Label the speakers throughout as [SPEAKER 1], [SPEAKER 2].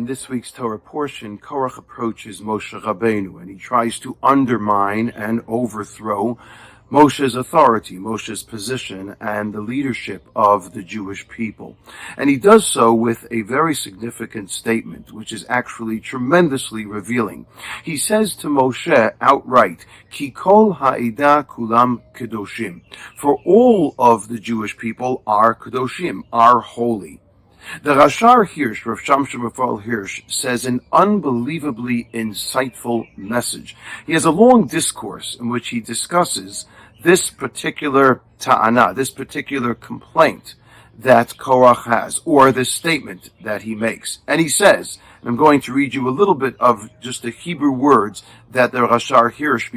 [SPEAKER 1] this week's Torah portion, Korach approaches Moshe Rabbeinu, and he tries to undermine and overthrow Moshe's authority, Moshe's position, and the leadership of the Jewish people. And he does so with a very significant statement, which is actually tremendously revealing. He says to Moshe outright, Ki kol ha'eda kulam kedoshim. For all of the Jewish people are kedoshim, are holy. The Rashar Hirsch, Rav Shamshon Raphael Hirsch, says an unbelievably insightful message. He has a long discourse in which he discusses this particular ta'ana, this particular complaint that Korach has, or this statement that he makes. And he says, and I'm going to read you a little bit of just the Hebrew words that the Rashar Hirsch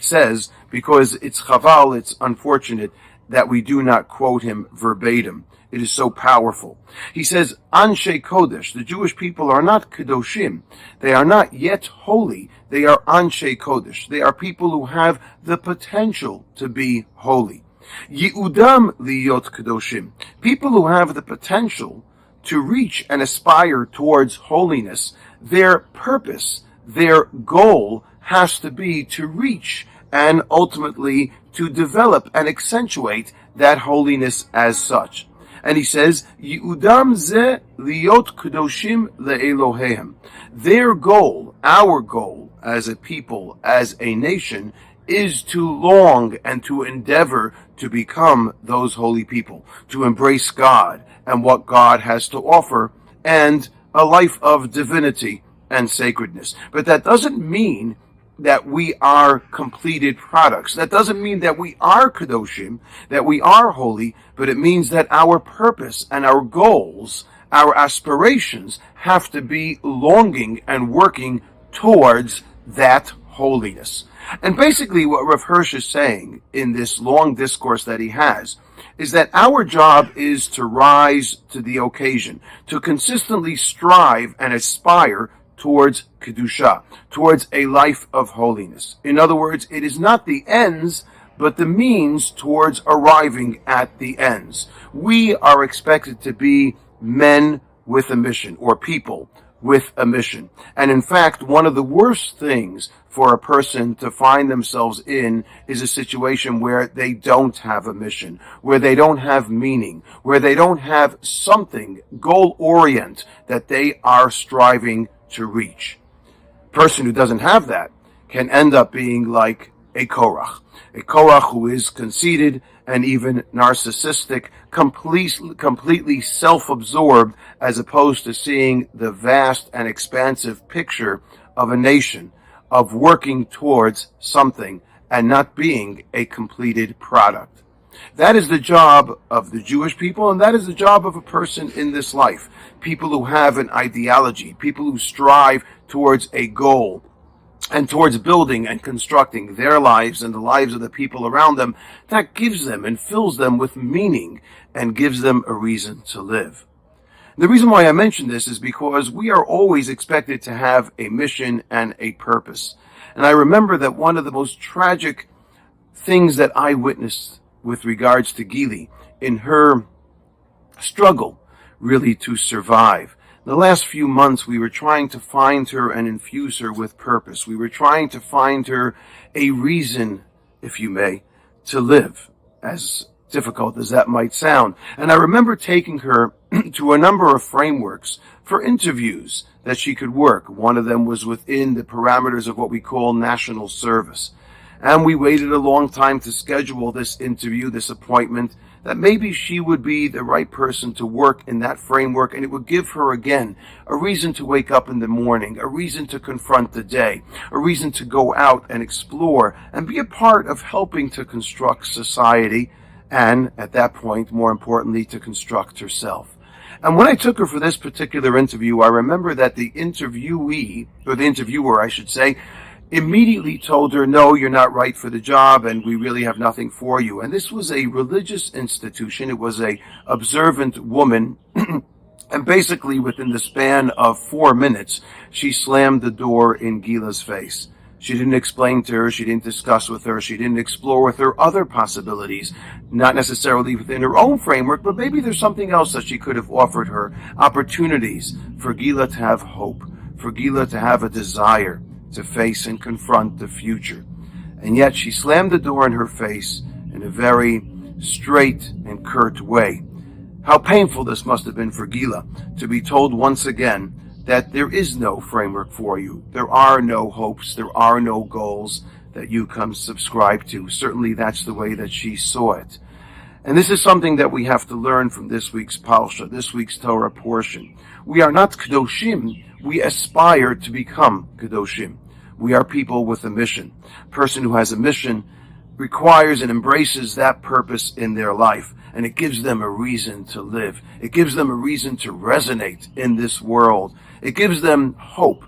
[SPEAKER 1] says, because it's chaval, it's unfortunate that we do not quote him verbatim. It is so powerful. He says, Anshe Kodesh, the Jewish people are not Kedoshim. They are not yet holy. They are Anshe Kodesh. They are people who have the potential to be holy. Yi'udam liyot Kedoshim. People who have the potential to reach and aspire towards holiness. Their purpose, their goal has to be to reach and ultimately to develop and accentuate that holiness as such. And he says, Yi'udam ze liyot kedoshim le'eloheim. Their goal, our goal as a people, as a nation, is to long and to endeavor to become those holy people, to embrace God and what God has to offer, and a life of divinity and sacredness. But that doesn't mean that we are completed products. That doesn't mean that we are Kedoshim, that we are holy, but it means that our purpose and our goals, our aspirations, have to be longing and working towards that holiness. And basically what Rav Hirsch is saying in this long discourse that he has is that our job is to rise to the occasion, to consistently strive and aspire towards Kedusha, towards a life of holiness. In other words, it is not the ends, but the means towards arriving at the ends. We are expected to be men with a mission, or people with a mission. And in fact, one of the worst things for a person to find themselves in is a situation where they don't have a mission, where they don't have meaning, where they don't have something goal-oriented that they are striving to reach. A person who doesn't have that can end up being like a Korach who is conceited and even narcissistic, completely self-absorbed, as opposed to seeing the vast and expansive picture of a nation, of working towards something and not being a completed product. That is the job of the Jewish people, and that is the job of a person in this life. People who have an ideology, people who strive towards a goal, and towards building and constructing their lives and the lives of the people around them, that gives them and fills them with meaning and gives them a reason to live. The reason why I mention this is because we are always expected to have a mission and a purpose. And I remember that one of the most tragic things that I witnessed with regards to Gila in her struggle really to survive. The last few months we were trying to find her and infuse her with purpose. We were trying to find her a reason, if you may, to live, as difficult as that might sound. And I remember taking her to a number of frameworks for interviews that she could work. One of them was within the parameters of what we call national service. And we waited a long time to schedule this interview, this appointment, that maybe she would be the right person to work in that framework, and it would give her, again, a reason to wake up in the morning, a reason to confront the day, a reason to go out and explore and be a part of helping to construct society, and at that point, more importantly, to construct herself. And when I took her for this particular interview, I remember that the interviewee, or the interviewer, I should say, immediately told her, no, you're not right for the job, and we really have nothing for you. And this was a religious institution. It was a observant woman. And basically, within the span of 4 minutes, she slammed the door in Gila's face. She didn't explain to her, she didn't discuss with her, she didn't explore with her other possibilities, not necessarily within her own framework, but maybe there's something else that she could have offered her, opportunities for Gila to have hope, for Gila to have a desire to face and confront the future. And yet she slammed the door in her face in a very straight and curt way. How painful this must have been for Gila to be told once again that there is no framework for you. There are no hopes. There are no goals that you can subscribe to. Certainly that's the way that she saw it. And this is something that we have to learn from this week's parsha, this week's Torah portion. We are not kadoshim. We aspire to become kadoshim. We are people with a mission. A person who has a mission requires and embraces that purpose in their life. And it gives them a reason to live. It gives them a reason to resonate in this world. It gives them hope.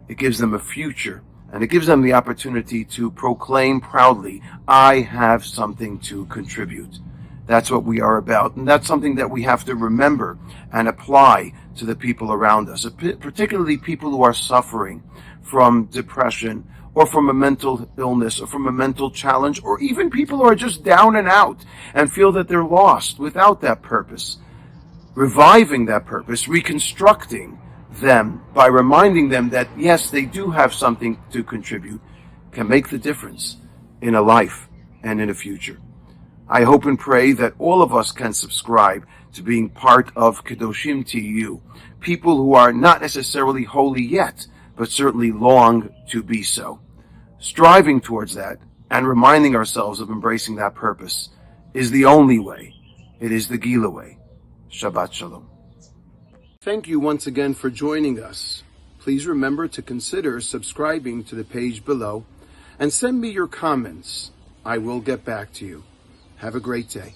[SPEAKER 1] It gives them a future. And it gives them the opportunity to proclaim proudly, I have something to contribute. That's what we are about. And that's something that we have to remember and apply to the people around us, particularly people who are suffering from depression or from a mental illness or from a mental challenge, or even people who are just down and out and feel that they're lost without that purpose. Reviving that purpose, reconstructing them by reminding them that yes, they do have something to contribute, can make the difference in a life and in a future. I hope and pray that all of us can subscribe to being part of Kedoshim TU, people who are not necessarily holy yet, but certainly long to be so. Striving towards that and reminding ourselves of embracing that purpose is the only way. It is the Gila way. Shabbat Shalom. Thank you once again for joining us. Please remember to consider subscribing to the page below and send me your comments. I will get back to you. Have a great day.